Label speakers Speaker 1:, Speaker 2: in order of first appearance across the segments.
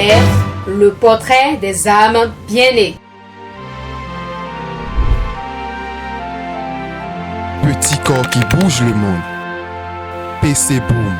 Speaker 1: repères, le portrait des âmes bien-nées.
Speaker 2: Petit corps qui bouge le monde. PC Boom.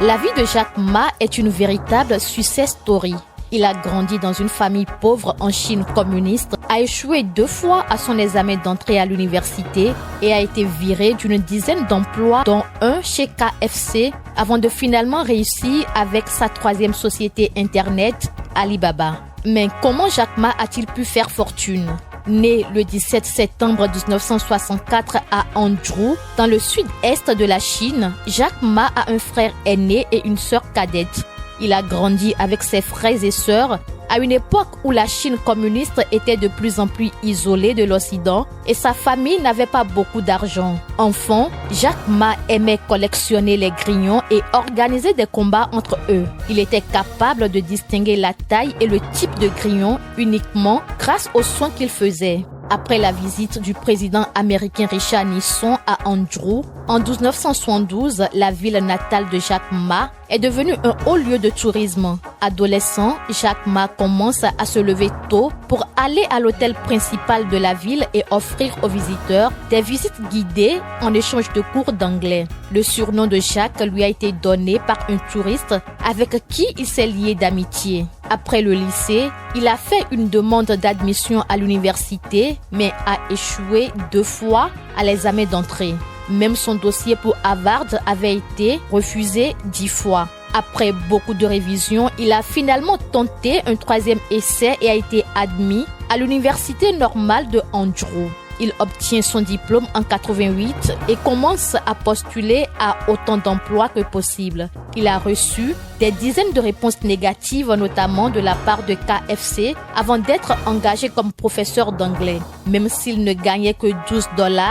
Speaker 3: La vie de Jack Ma est une véritable success story. Il a grandi dans une famille pauvre en Chine communiste, a échoué 2 fois à son examen d'entrée à l'université et a été viré d'une dizaine d'emplois, dont un chez KFC, avant de finalement réussir avec sa 3e société internet, Alibaba. Mais comment Jack Ma a-t-il pu faire fortune ? Né le 17 septembre 1964 à Hangzhou, dans le sud-est de la Chine, Jack Ma a un frère aîné et une sœur cadette. Il a grandi avec ses frères et sœurs à une époque où la Chine communiste était de plus en plus isolée de l'Occident et sa famille n'avait pas beaucoup d'argent. Enfant, Jack Ma aimait collectionner les grillons et organiser des combats entre eux. Il était capable de distinguer la taille et le type de grillon uniquement grâce aux soins qu'il faisait. Après la visite du président américain Richard Nixon à Hangzhou, en 1972, la ville natale de Jack Ma est devenue un haut lieu de tourisme. Adolescent, Jack Ma commence à se lever tôt pour aller à l'hôtel principal de la ville et offrir aux visiteurs des visites guidées en échange de cours d'anglais. Le surnom de Jack lui a été donné par un touriste avec qui il s'est lié d'amitié. Après le lycée, il a fait une demande d'admission à l'université, mais a échoué 2 fois à l'examen d'entrée. Même son dossier pour Harvard avait été refusé 10 fois. Après beaucoup de révisions, il a finalement tenté un 3e essai et a été admis à l'université normale de Hangzhou. Il obtient son diplôme en 88 et commence à postuler à autant d'emplois que possible. Il a reçu des dizaines de réponses négatives, notamment de la part de KFC, avant d'être engagé comme professeur d'anglais. Même s'il ne gagnait que $12,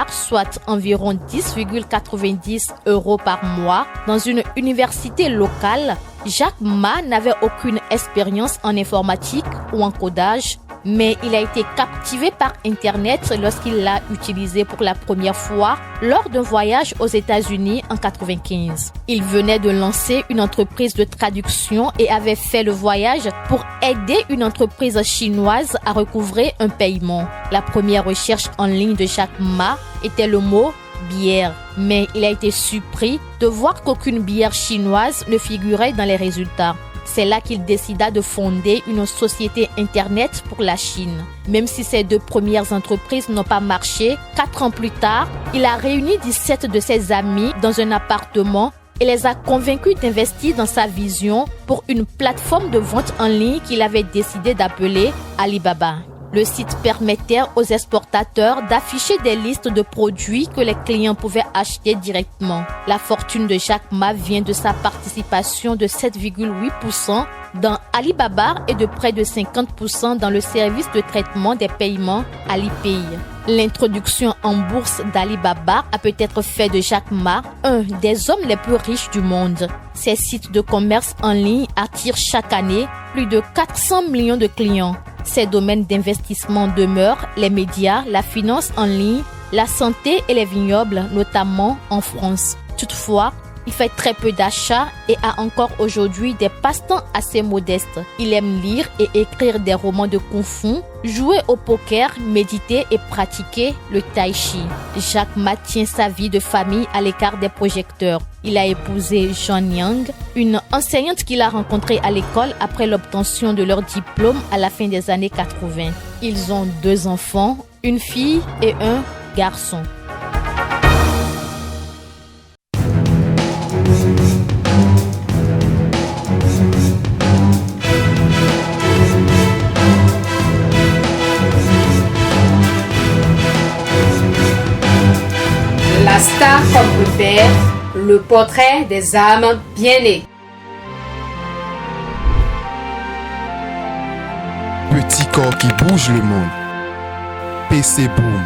Speaker 3: soit environ 10,90 € par mois, dans une université locale, Jack Ma n'avait aucune expérience en informatique ou en codage, mais il a été captivé par Internet lorsqu'il l'a utilisé pour la première fois lors d'un voyage aux États-Unis en 1995. Il venait de lancer une entreprise de traduction et avait fait le voyage pour aider une entreprise chinoise à recouvrer un paiement. La première recherche en ligne de Jack Ma était le mot bière, mais il a été surpris de voir qu'aucune bière chinoise ne figurait dans les résultats. C'est là qu'il décida de fonder une société Internet pour la Chine. Même si ces 2 premières entreprises n'ont pas marché, 4 ans plus tard, il a réuni 17 de ses amis dans un appartement et les a convaincus d'investir dans sa vision pour une plateforme de vente en ligne qu'il avait décidé d'appeler Alibaba. Le site permettait aux exportateurs d'afficher des listes de produits que les clients pouvaient acheter directement. La fortune de Jack Ma vient de sa participation de 7,8% dans Alibaba et de près de 50% dans le service de traitement des paiements Alipay. L'introduction en bourse d'Alibaba a peut-être fait de Jack Ma un des hommes les plus riches du monde. Ces sites de commerce en ligne attirent chaque année plus de 400 millions de clients. Ces domaines d'investissement demeurent les médias, la finance en ligne, la santé et les vignobles, notamment en France. Toutefois, il fait très peu d'achats et a encore aujourd'hui des passe-temps assez modestes. Il aime lire et écrire des romans de kung-fu, jouer au poker, méditer et pratiquer le tai chi. Jack Ma tient sa vie de famille à l'écart des projecteurs. Il a épousé John Yang, une enseignante qu'il a rencontrée à l'école après l'obtention de leur diplôme à la fin des années 80. Ils ont 2 enfants, une fille et un garçon.
Speaker 1: La star comme repère, le portrait des âmes bien-nées.
Speaker 2: Petit corps qui bouge le monde. PC Boom.